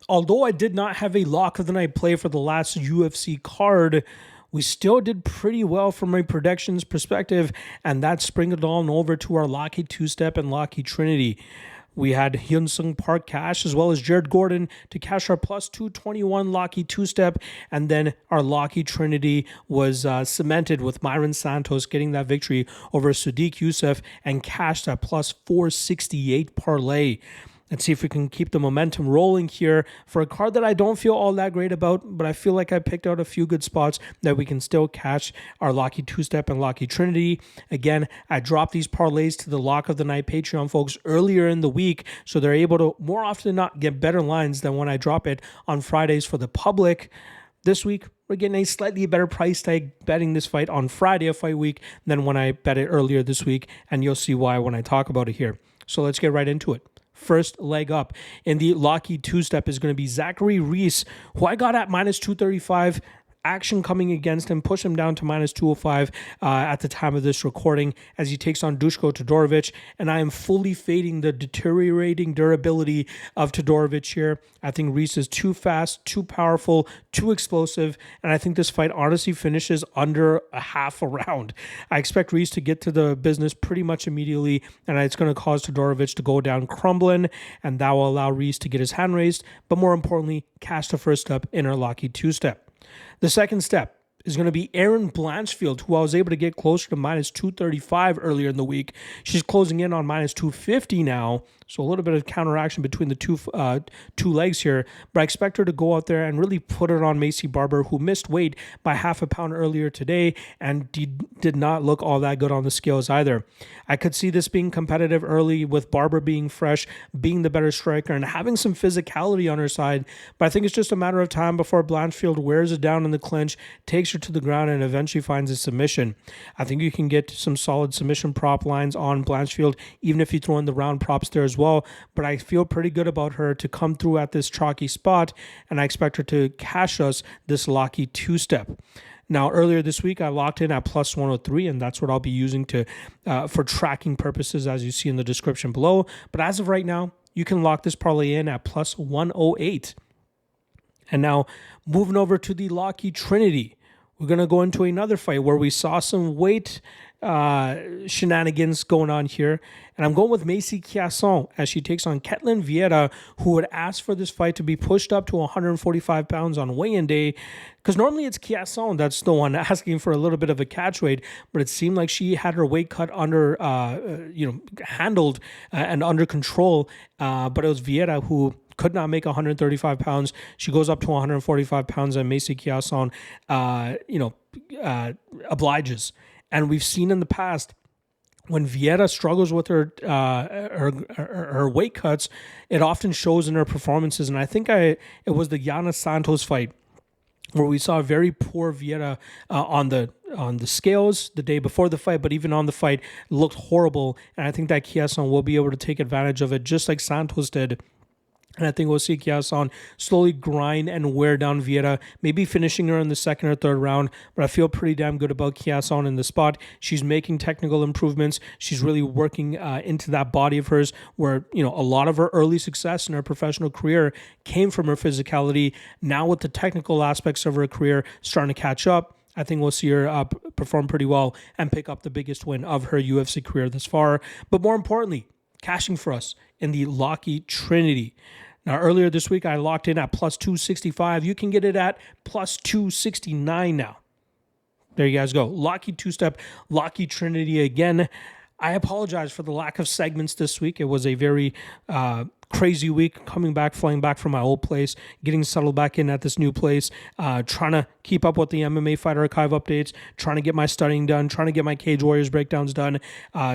although I did not have a lock of the night play for the last UFC card, we still did pretty well from a predictions perspective, and that sprinkled on over to our Locky two-step and Locky Trinity. We had Hyun-Sung Park cash as well as Jared Gordon to cash our plus 221 Locky two-step, and then our Locky Trinity was cemented with Myron Santos getting that victory over Sadiq Youssef and cashed at plus 468 parlay. Let's see if we can keep the momentum rolling here for a card that I don't feel all that great about, but I feel like I picked out a few good spots that we can still cash our Locky two-step and Locky Trinity. Again, I dropped these parlays to the Lock of the Night Patreon folks earlier in the week, so they're able to more often than not get better lines than when I drop it on Fridays for the public. This week, we're getting a slightly better price tag betting this fight on Friday of fight week than when I bet it earlier this week, and you'll see why when I talk about it here. So let's get right into it. First leg up in the Locky two-step is going to be Zachary Reese, who I got at minus 235. Action coming against him, push him down to minus 205 at the time of this recording as he takes on Dushko Todorovic, and I am fully fading the deteriorating durability of Todorovic here. I think Reese is too fast, too powerful, too explosive, and I think this fight honestly finishes under a half a round. I expect Reese to get to the business pretty much immediately, and it's going to cause Todorovic to go down crumbling, and that will allow Reese to get his hand raised, but more importantly, cash the first step in our Locky two-step. The second step is going to be Erin Blanchfield, who I was able to get closer to minus 235 earlier in the week. She's closing in on minus 250 now, so a little bit of counteraction between the two legs here, but I expect her to go out there and really put it on Macy Barber, who missed weight by half a pound earlier today and did not look all that good on the scales either. I could see this being competitive early with Barber being fresh, being the better striker, and having some physicality on her side, but I think it's just a matter of time before Blanchfield wears it down in the clinch, takes her to the ground, and eventually finds a submission. I think you can get some solid submission prop lines on Blanchfield, even if you throw in the round props there as well, but I feel pretty good about her to come through at this chalky spot, and I expect her to cash us this Locky two-step. Now, earlier this week, I locked in at plus 103, and that's what I'll be using to for tracking purposes, as you see in the description below. But as of right now, you can lock this parlay in at plus 108. And now, moving over to the Locky Trinity, we're going to go into another fight where we saw some weight shenanigans going on here. And I'm going with Macy Chiasson as she takes on Ketlin Vieira, who would ask for this fight to be pushed up to 145 pounds on weigh-in day. Because normally it's Chiasson that's the one asking for a little bit of a catch weight, but it seemed like she had her weight cut under, handled and under control. But it was Vieira who could not make 135 pounds. She goes up to 145 pounds, and Macy Chiasson, obliges. And we've seen in the past when Vieira struggles with her weight cuts, it often shows in her performances. And I think it was the Yana Santos fight where we saw a very poor Vieira on the scales the day before the fight, but even on the fight, looked horrible. And I think that Chiasson will be able to take advantage of it, just like Santos did. And I think we'll see Chiasson slowly grind and wear down Vieira, maybe finishing her in the second or third round. But I feel pretty damn good about Chiasson in the spot. She's making technical improvements. She's really working into that body of hers where, a lot of her early success in her professional career came from her physicality. Now with the technical aspects of her career starting to catch up, I think we'll see her perform pretty well and pick up the biggest win of her UFC career thus far. But more importantly, cashing for us in the Locky Trinity. Now, earlier this week, I locked in at plus 265. You can get it at plus 269 now. There you guys go. Locky two-step, Locky Trinity again. I apologize for the lack of segments this week. It was a very crazy week, flying back from my old place, getting settled back in at this new place, trying to keep up with the MMA Fight Archive updates, trying to get my studying done, trying to get my Cage Warriors breakdowns done.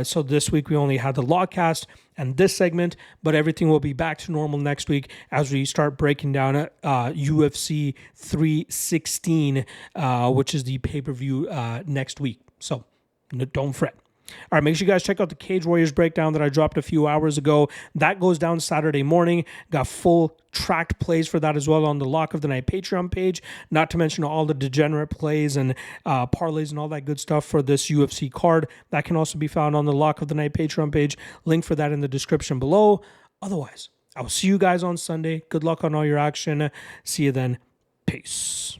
So this week we only had the Lawcast and this segment, but everything will be back to normal next week as we start breaking down UFC 316, which is the pay-per-view next week. So don't fret. All right, make sure you guys check out the Cage Warriors breakdown that I dropped a few hours ago. That goes down Saturday morning. Got full tracked plays for that as well on the Lock of the Night Patreon page, not to mention all the degenerate plays and parlays and all that good stuff for this UFC card. That can also be found on the Lock of the Night Patreon page. Link for that in the description below. Otherwise, I'll see you guys on Sunday. Good luck on all your action. See you then. Peace.